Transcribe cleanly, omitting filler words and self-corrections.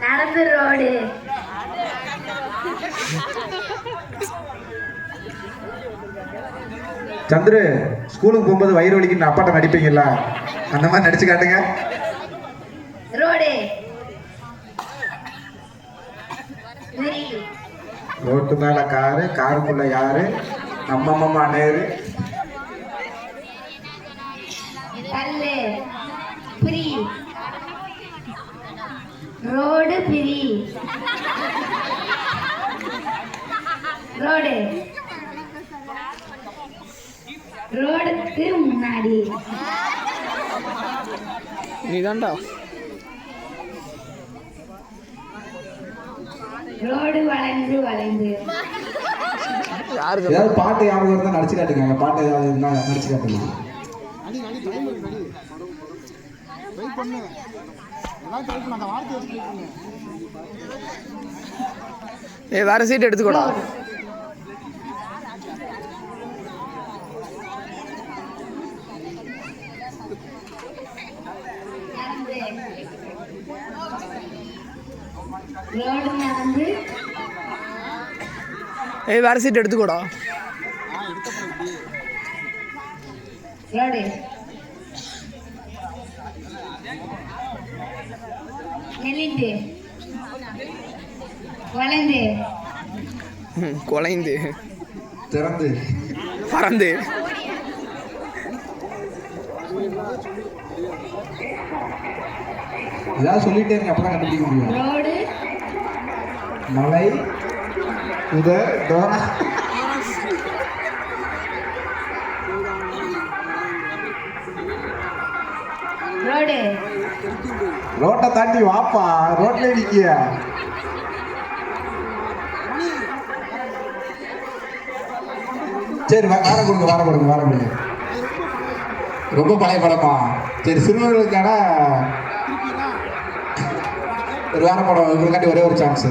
நடந்து ரோடு. சந்திரு, ஸ்கூலுக்கு போகும்போது வயிறு வலிக்கு அப்பாட்ட நடிப்பீங்களா? அந்த மாதிரி நடிச்சு காட்டுங்க. ரோடு. ரோட்டு மேல காரு, காருக்குள்ள யாரு? நம்ம அம்மா நேரு. கல்லு. பிரி. ரோடு பிரி. ரோடு. ரோடுக்கு முன்னாடி. நீதான்டா. ரோடு வளைந்து வளைந்து. ஏதாவது பாட்டு ஞாபகம் இருந்தா நடிச்சு காட்டுங்க. பாட்டு ஏதாவது இருந்தா நடிச்சு காட்டுங்க. வேற சீட் எடுத்துக்கோடா. ரோடு நடந்து. வேற சீட் எடுத்துக்கோடா. ரோடு. நெளிந்து. வளைந்து. குலைந்து. திறந்து. பறந்து. ஏதாவது சொல்லிட்டே இருங்க, அப்பதான் கண்டுபிடிக்க முடியும். ரோடு. மலை. உதர். டோரா. ரோடு. ரோட்டை தாண்டி வாப்பா, ரோட்ல நிக்கிய. சரி, வார கொடுங்க. ரொம்ப பழைய படமா? சரி, சிறுவர்களுக்கான ஒரு வார படம். உங்களுக்காண்டி ஒரே ஒரு சான்ஸ்.